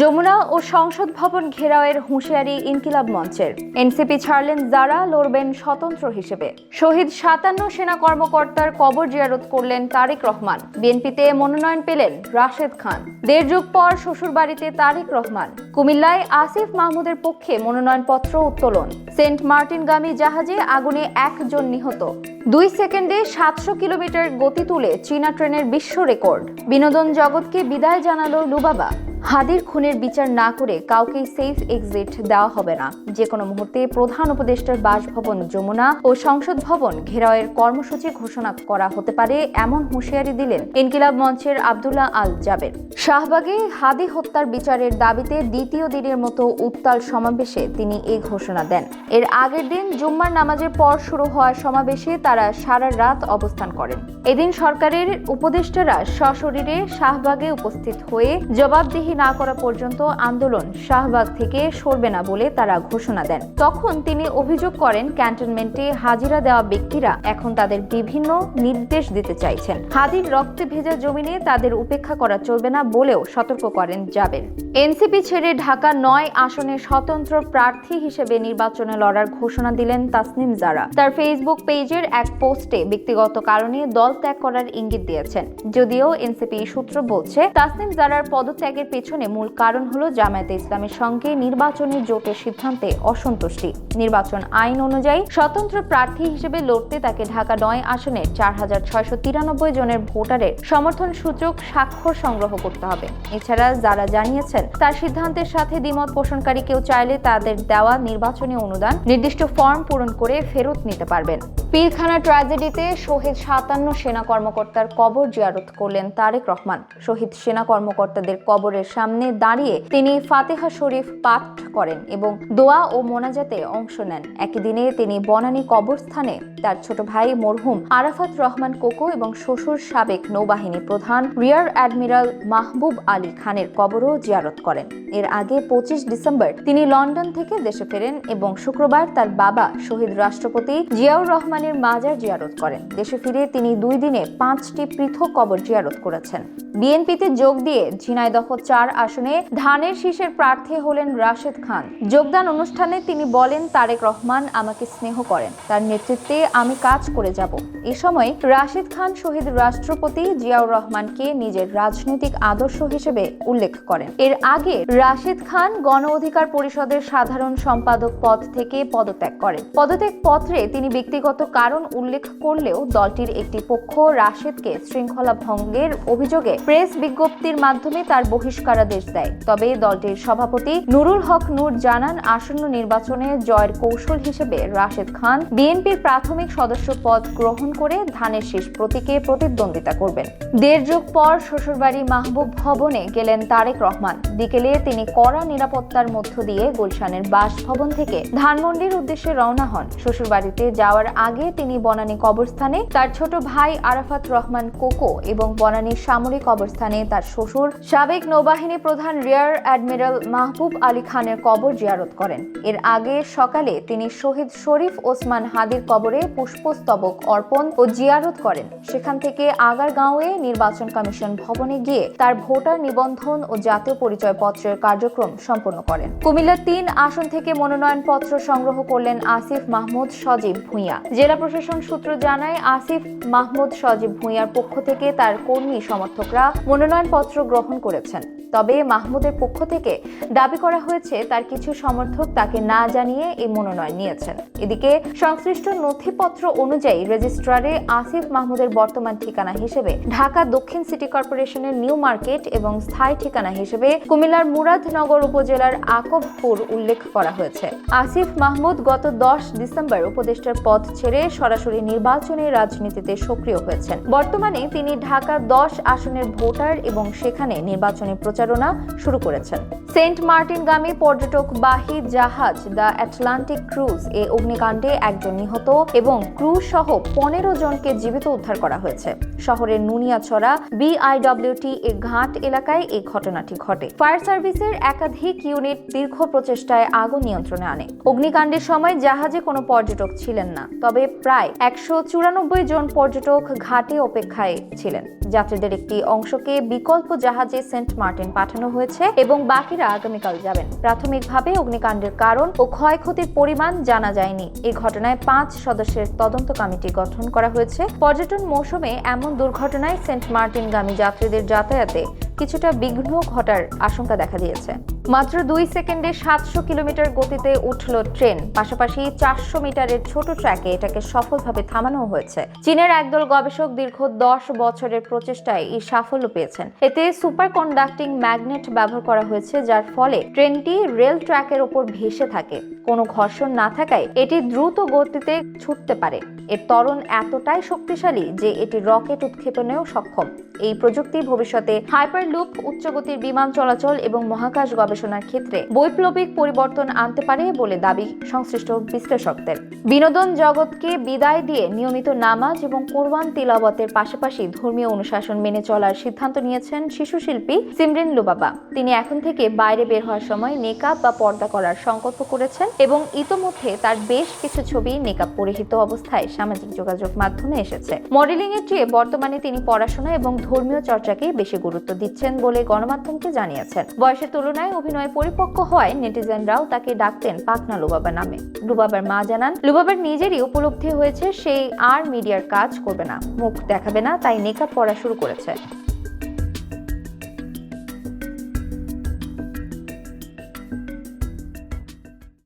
যমুনা ও সংসদ ভবন ঘেরাওয়ের হুঁশিয়ারি ইনকিলাব মঞ্চের। এনসিপি ছাড়লেন যারা, লড়বেন স্বতন্ত্র হিসেবে। শহীদ ৫৭ সেনা কর্মকর্তার কবর জিয়ারত করলেন তারেক রহমান। বিএনপিতে মনোনয়ন পেলেন রাশেদ খান। ১.৫ যুগ পর শ্বশুরবাড়িতে তারেক রহমান। কুমিল্লায় আসিফ মাহমুদের পক্ষে মনোনয়নপত্র উত্তোলন। সেন্ট মার্টিনগামী জাহাজে আগুনে ১ জন নিহত। ২ সেকেন্ডে ৭০০ কিলোমিটার গতি তুলে চীনা ট্রেনের বিশ্ব রেকর্ড। বিনোদন জগৎকে বিদায় জানালো লুবাবা। হাদির খুনের বিচার না করে কাউকেই সেফ এক্সিট দেওয়া হবে না। যে কোনো মুহূর্তে প্রধান উপদেষ্টার বাসভবন যমুনা ও সংসদ ভবন ঘেরাওয়ের কর্মসূচি ঘোষণা করা হতে পারে, এমন হুঁশিয়ারি দিলেন ইনকিলাব মঞ্চের আব্দুল্লাহ আল জাবের। শাহবাগে হাদি হত্যার বিচারের দাবিতে দ্বিতীয় দিনের মতো উত্তাল সমাবেশে তিনি এই ঘোষণা দেন। এর আগের দিন জুম্মার নামাজের পর শুরু হওয়া সমাবেশে তারা সারা রাত অবস্থান করেন। এদিন সরকারের উপদেষ্টারা সশরীরে শাহবাগে উপস্থিত হয়ে জবাবদিহি না করা পর্যন্ত আন্দোলন শাহবাগ থেকে সরবে না বলে তারা ঘোষণা দেন। তখন তিনি অভিযোগ করেন, ক্যান্টনমেন্টে হাজিরা দেওয়া ব্যক্তিরা এখন তাদের বিভিন্ন নির্দেশ দিতে চাইছেন। হাদির রক্তে ভেজা জমিনে তাদের উপেক্ষা করা চলবে না বলেও সতর্ক করেন জাবের। এনসিপি ছেড়ে ঢাকা ৯ আসনে স্বতন্ত্র প্রার্থী হিসেবে নির্বাচনে লড়ার ঘোষণা দিলেন তাসনিম জারা। তার ফেসবুক পেজের এক পোস্টে ব্যক্তিগত কারণে দল ত্যাগ করার ইঙ্গিত দিয়েছেন। যদিও এনসিপি সূত্র বলছে, তাসনিম জারার পদত্যাগের পেছনে মূল কারণ হলো জামায়াতে ইসলামের সঙ্গে নির্বাচনী জোটের সিদ্ধান্তে অসন্তুষ্টি। নির্বাচন আইন অনুযায়ী স্বতন্ত্র প্রার্থী হিসেবে লড়তে তাকে ঢাকা ৯ আসনের ৪,৬৯৩ জনের ভোটারের সমর্থন সূচক স্বাক্ষর সংগ্রহ করতে হবে। এছাড়া যারা জানিয়েছেন, তার সিদ্ধান্তের সাথে দ্বিমত পোষণকারী কেউ চাইলে তাদের দেওয়া নির্বাচনী অনুদান নির্দিষ্ট ফর্ম পূরণ করে ফেরত নিতে পারবেন। পীরখানা ট্র্যাজেডিতে শহীদ ৫৭ সেনা কর্মকর্তার কবর জিয়ারত করলেন তারেক রহমান। শহীদ সেনা কর্মকর্তাদের কবরের সামনে দাঁড়িয়ে তিনি ফাতেহা শরীফ পাঠ করেন এবং দোয়া ও মোনাজাতে অংশ নেন। একই দিনে তিনি বনানী কবরস্থানে তার ছোট ভাই মরহুম আরাফাত রহমান কোকো এবং শ্বশুর সাবেক নৌবাহিনী প্রধান রিয়ার অ্যাডমিরাল মাহবুব আলী খানের কবরও জিয়ারত করেন। এর আগে ২৫ ডিসেম্বর তিনি লন্ডন থেকে দেশে ফেরেন এবং শুক্রবার তার বাবা শহীদ রাষ্ট্রপতি জিয়াউর রহমানের মাজার জিয়ারত করেন। দেশে ফিরে তিনি ২ দিনে ৫টি পৃথক কবর জিয়ারত করেছেন। বিএনপিতে যোগ দিয়ে ঝিনাইদহ ৪ আসনে ধানের শীষের প্রার্থী হলেন রাশেদ খান। যোগদান অনুষ্ঠানে তিনি বলেন, তারেক রহমান আমাকে স্নেহ করেন, তার নেতৃত্বে আমি কাজ করে যাব। এ সময় রাশেদ খান শহীদ রাষ্ট্রপতি জিয়াউর রহমানকে নিজের রাজনৈতিক আদর্শ হিসেবে উল্লেখ করেন। এর আগে রাশেদ খান গণ অধিকার পরিষদের সাধারণ সম্পাদক পদ থেকে পদত্যাগ করেন। পদত্যাগ পত্রে তিনি ব্যক্তিগত কারণ উল্লেখ করলেও দলটির একটি পক্ষ রাশেদকে শৃঙ্খলা ভঙ্গের অভিযোগে প্রেস বিজ্ঞপ্তির মাধ্যমে তার বহিষ্কারাদেশ দেয়। তবে দলটির সভাপতি নুরুল হক নূর জানান, আসন্ন নির্বাচনে জয়ের কৌশল হিসেবে রাশেদ খান বিএনপির প্রাথমিক সদস্য পদ গ্রহণ করে ধানের শীষ প্রতীকে প্রতিদ্বন্দ্বিতা করবেন। ১.৫ যুগ পর শ্বশুরবাড়ি মাহবুব ভবনে গেলেন তারেক রহমান। বিকেলে তিনি কড়া নিরাপত্তার মধ্য দিয়ে গুলশানের বাসভবন থেকে ধানমন্ডির উদ্দেশ্যে রওনা হন। শ্বশুরবাড়িতে যাওয়ার আগে তিনি বনানী কবরস্থানে তার ছোট ভাই আরাফাত রহমান কোকো এবং বনানীর সামরিক কবরস্থানে তার শ্বশুর সাবেক নৌবাহিনী প্রধান রিয়ার অ্যাডমিরাল মাহবুব আলী খানের কবর জিয়ারত করেন। এর আগে সকালে তিনি শহীদ শরীফ ওসমান হাদির কবরে পুষ্পস্তবক অর্পণ ও জিয়ারত করেন। সেখান থেকে আগারগাঁওয়ে নির্বাচন কমিশন ভবনে গিয়ে তার ভোটার নিবন্ধন ও জাতীয় পরিচয় পত্রের কার্যক্রম সম্পন্ন করেন। কুমিল্লা ৩ আসন থেকে মনোনয়নপত্র সংগ্রহ করলেন আসিফ মাহমুদ সজীব ভূঁইয়া। জেলা প্রশাসন সূত্র জানায়, আসিফ মাহমুদ সজীব ভূঁইয়ার পক্ষ থেকে তার কর্মী সমর্থকরা মনোনয়নপত্র গ্রহণ করেছেন। তবে মাহমুদের পক্ষ থেকে দাবি করা হয়েছে, তার কিছু সমর্থক তাকে না জানিয়ে এই মনোনয়ন নিয়েছেন। এদিকে সংশ্লিষ্ট নথিপত্র অনুযায়ী রেজিস্ট্রারে আসিফ মাহমুদের বর্তমান ঠিকানা হিসেবে ঢাকা দক্ষিণ সিটি কর্পোরেশনের নিউ মার্কেট এবং স্থায়ী ঠিকানা হিসেবে কুমিল্লার মুরাদনগর উপজেলার আকবপুর উল্লেখ করা হয়েছে। আসিফ মাহমুদ গত ১০ ডিসেম্বর উপদেষ্টার পদ ছেড়ে সরাসরি নির্বাচনী রাজনীতিতে সক্রিয় হয়েছেন। বর্তমানে তিনি ঢাকা ১০ আসনের ভোটার এবং সেখানে নির্বাচনী প্রচারণা শুরু করেছেন। সেন্ট মার্টিনগামী পর্যটকবাহী জাহাজ দ্য আটলান্টিক ক্রুজ এ অগ্নিকাণ্ডে ১ জন নিহত এবং ক্রু সহ ১৫ জনকে জীবিত উদ্ধার করা হয়েছে। শহরের নুনিয়াছড়া BIWT ঘাট এলাকায় এই ঘটনাটি ঘটে। ফায়ার সার্ভিসের একাধিক ইউনিট দীর্ঘ প্রচেষ্টায় আগুন নিয়ন্ত্রণে আনে। অগ্নিকাণ্ডের সময় জাহাজে কোনো পর্যটক ছিলেন না, তবে প্রায় 194 জন পর্যটক ঘাটে অপেক্ষায় ছিলেন। যাত্রীদের একটি অংশকে বিকল্প জাহাজে সেন্ট মার্টিন পাঠানো হয়েছে এবং বাকিরা আগামীকাল যাবেন। প্রাথমিকভাবে অগ্নিকাণ্ডের কারণ ও ক্ষয়ক্ষতির পরিমাণ জানা যায়নি। এই ঘটনায় 5 সদস্যের তদন্ত কমিটি গঠন করা হয়েছে। পর্যটন মৌসুমে এমন দুর্ঘটনায় সেন্ট মার্টিনগামী যাত্রীদের যাতায়াতে কিছুটা বিঘ্ন ঘটার আশঙ্কা দেখা দিয়েছে। মাত্র 2 সেকেন্ডে 700 কিলোমিটার গতিতে উঠল ট্রেন। পাশাপাশি 400 মিটারের ছোট ট্র্যাকে এটাকে সফলভাবে থামানো হয়েছে। চীনের একদল গবেষক দীর্ঘ 10 বছরের প্রচেষ্টায় এই সাফল্য পেয়েছেন। এতে সুপার কন্ডাক্টিং ম্যাগনেট ব্যবহার করা হয়েছে, যার ফলে ট্রেনটি রেল ট্র্যাকের ওপর ভেসে থাকে। কোনো ঘর্ষণ না থাকায় এটি দ্রুত গতিতে ছুটতে পারে। এর ত্বরণ এতটাই শক্তিশালী যে এটি রকেট উৎক্ষেপণেও সক্ষম। এই প্রযুক্তি ভবিষ্যতে হাইপারলুপ, উচ্চগতির বিমান চলাচল এবং মহাকাশ গবেষণার ক্ষেত্রে বৈপ্লবিক পরিবর্তন আনতে পারে বলে দাবি সংশ্লিষ্ট বিশ্লেষকদের। বিনোদন জগৎকে বিদায় দিয়ে নিয়মিত নামাজ এবং কোরআন তিলাওয়াতের পাশাপাশি ধর্মীয় অনুশাসন মেনে চলার সিদ্ধান্ত নিয়েছেন শিশুশিল্পী সিমরিন লুবাবা। তিনি এখন থেকে বাইরে বের হওয়ার সময় নেকাব বা পর্দা করার সংকল্প করেছেন এবং ইতোমধ্যে তার বেশ কিছু ছবি নেকাব পরিহিত অবস্থায় সামাজিক যোগাযোগ মাধ্যমে এসেছে। মডেলিং এর চেয়ে বর্তমানে তিনি পড়াশোনা এবং ধর্মীয় চর্চাকে বেশি গুরুত্ব দিচ্ছেন বলে গণমাধ্যমকে জানিয়েছেন। বয়সের তুলনায় অভিনয়ে পরিপক্ক হওয়ায় নেটিজেনরাও তাকে ডাকতেন পাকনা লুবাবা নামে। লুবাবার মা জানান, লুবাবার নিজেরই উপলব্ধি হয়েছে সে আর মিডিয়ার কাজ করবে না, মুখ দেখাবে না, তাই নেকাব পরা শুরু করেছে।